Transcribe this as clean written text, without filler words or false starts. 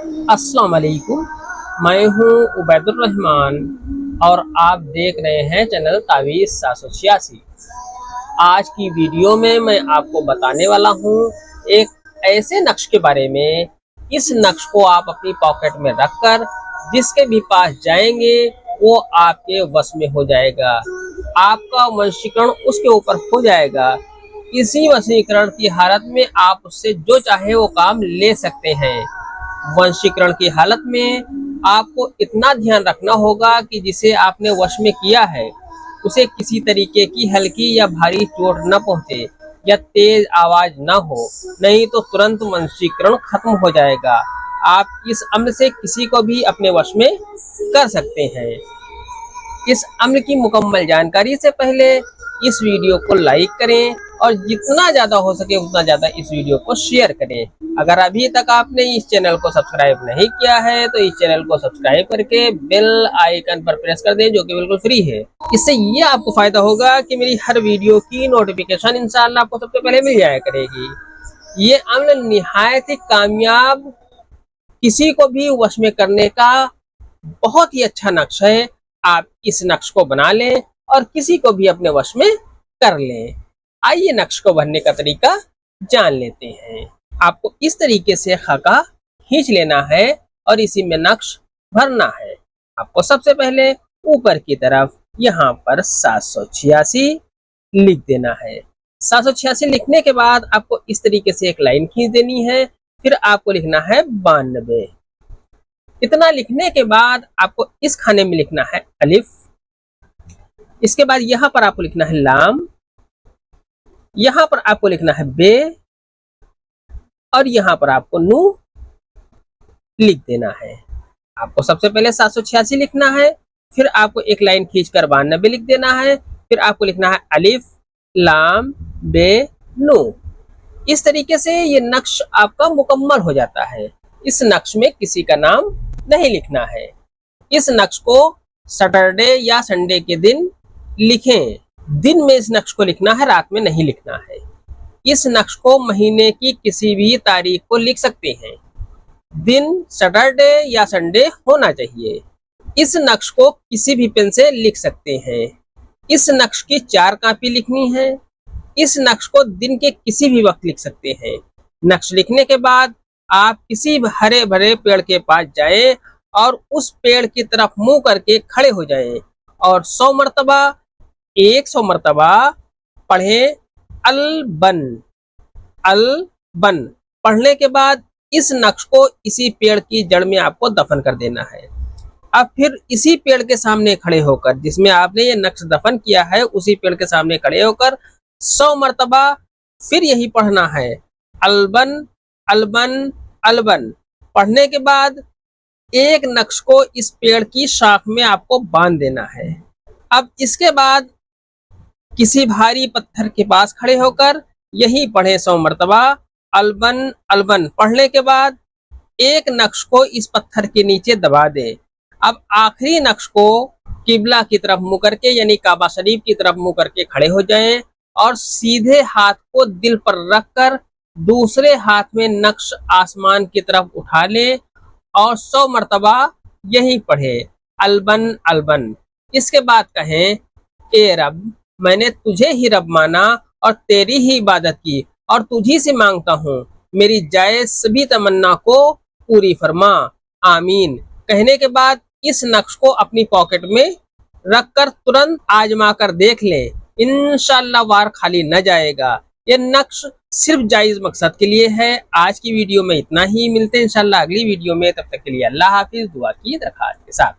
अस्सलाम वालेकुम। मैं हूँ उबैदुर रहमान और आप देख रहे हैं चैनल तावीज़ 786। आज की वीडियो में मैं आपको बताने वाला हूँ एक ऐसे नक्श के बारे में। इस नक्श को आप अपनी पॉकेट में रखकर जिसके भी पास जाएंगे वो आपके वश में हो जाएगा। आपका वशीकरण उसके ऊपर हो जाएगा। इसी वशीकरण की हालत में आप उससे जो चाहे वो काम ले सकते हैं। वशीकरण की हालत में आपको इतना ध्यान रखना होगा कि जिसे आपने वश में किया है उसे किसी तरीके की हल्की या भारी चोट न पहुंचे या तेज आवाज न हो, नहीं तो तुरंत वशीकरण खत्म हो जाएगा। आप इस अम्ल से किसी को भी अपने वश में कर सकते हैं। इस अम्ल की मुकम्मल जानकारी से पहले इस वीडियो को लाइक करें और जितना ज़्यादा हो सके उतना ज़्यादा इस वीडियो को शेयर करें। अगर अभी तक आपने इस चैनल को सब्सक्राइब नहीं किया है तो इस चैनल को सब्सक्राइब करके बेल आइकन पर प्रेस कर दें, जो कि बिल्कुल फ्री है। इससे ये आपको फायदा होगा कि मेरी हर वीडियो की नोटिफिकेशन इंशाल्लाह आपको सबसे पहले मिल जाया करेगी। ये अम्ल निहायत ही कामयाब, किसी को भी वश में करने का बहुत ही अच्छा नक्श है। आप इस नक्श को बना लें और किसी को भी अपने वश में कर लें। आइए नक्श को भरने का तरीका जान लेते हैं। आपको इस तरीके से खाका खींच लेना है और इसी में नक्श भरना है। आपको सबसे पहले ऊपर की तरफ यहाँ पर 786 लिख देना है। 786 लिखने के बाद आपको इस तरीके से एक लाइन खींच देनी है। फिर आपको लिखना है 92। इतना लिखने के बाद आपको इस खाने में लिखना है अलिफ। इसके बाद यहाँ पर आपको लिखना है लाम, यहाँ पर आपको लिखना है बे और यहाँ पर आपको नू लिख देना है। आपको सबसे पहले 786 लिखना है, फिर आपको एक लाइन खींचकर 92 लिख देना है, फिर आपको लिखना है अलिफ लाम बे नू। इस तरीके से ये नक्श आपका मुकम्मल हो जाता है। इस नक्श में किसी का नाम नहीं लिखना है। इस नक्श को सैटरडे या संडे के दिन लिखें। दिन में इस नक्श को लिखना है, रात में नहीं लिखना है। इस नक्श को महीने की किसी भी तारीख को लिख सकते हैं। दिन सैटरडे या संडे होना चाहिए। इस नक्श को किसी भी पेन से लिख सकते हैं। इस नक्श की 4 कॉपी लिखनी है। इस नक्श को दिन के किसी भी वक्त लिख सकते हैं। नक्श लिखने के बाद आप किसी हरे भरे पेड़ के पास जाएं और उस पेड़ की तरफ मुंह करके खड़े हो जाएं और 100 मरतबा 100 मरतबा पढ़ें अल बन अल बन। पढ़ने के बाद इस नक्श को इसी पेड़ की जड़ में आपको दफन कर देना है। अब फिर इसी पेड़ के सामने खड़े होकर, जिसमें आपने ये नक्श दफन किया है, उसी पेड़ के सामने खड़े होकर 100 मरतबा फिर यही पढ़ना है अलबन अलबन अलबन। पढ़ने के बाद एक नक्श को इस पेड़ की शाख में आपको बांध देना है। अब इसके बाद किसी भारी पत्थर के पास खड़े होकर यही पढ़े 100 मरतबा अलबन अलबन। पढ़ने के बाद एक नक्श को इस पत्थर के नीचे दबा दे। अब आखिरी नक्श को किबला की तरफ मुंह करके, यानी काबा शरीफ की तरफ मुंह करके खड़े हो जाएं और सीधे हाथ को दिल पर रखकर दूसरे हाथ में नक्श आसमान की तरफ उठा लें और 100 मरतबा यही पढ़े अलबन अलबन। इसके बाद कहें, ए रब, मैंने तुझे ही रब माना और तेरी ही इबादत की और तुझी से मांगता हूँ, मेरी जायज सभी तमन्ना को पूरी फरमा, आमीन। कहने के बाद इस नक्श को अपनी पॉकेट में रखकर तुरंत आजमा कर देख लें, इंशाअल्लाह वार खाली न जाएगा। ये नक्श सिर्फ जायज मकसद के लिए है। आज की वीडियो में इतना ही। मिलते हैं इंशाअल्लाह अगली वीडियो में। तब तक के लिए अल्लाह हाफिज। दुआ की दरख्वास्त के साथ।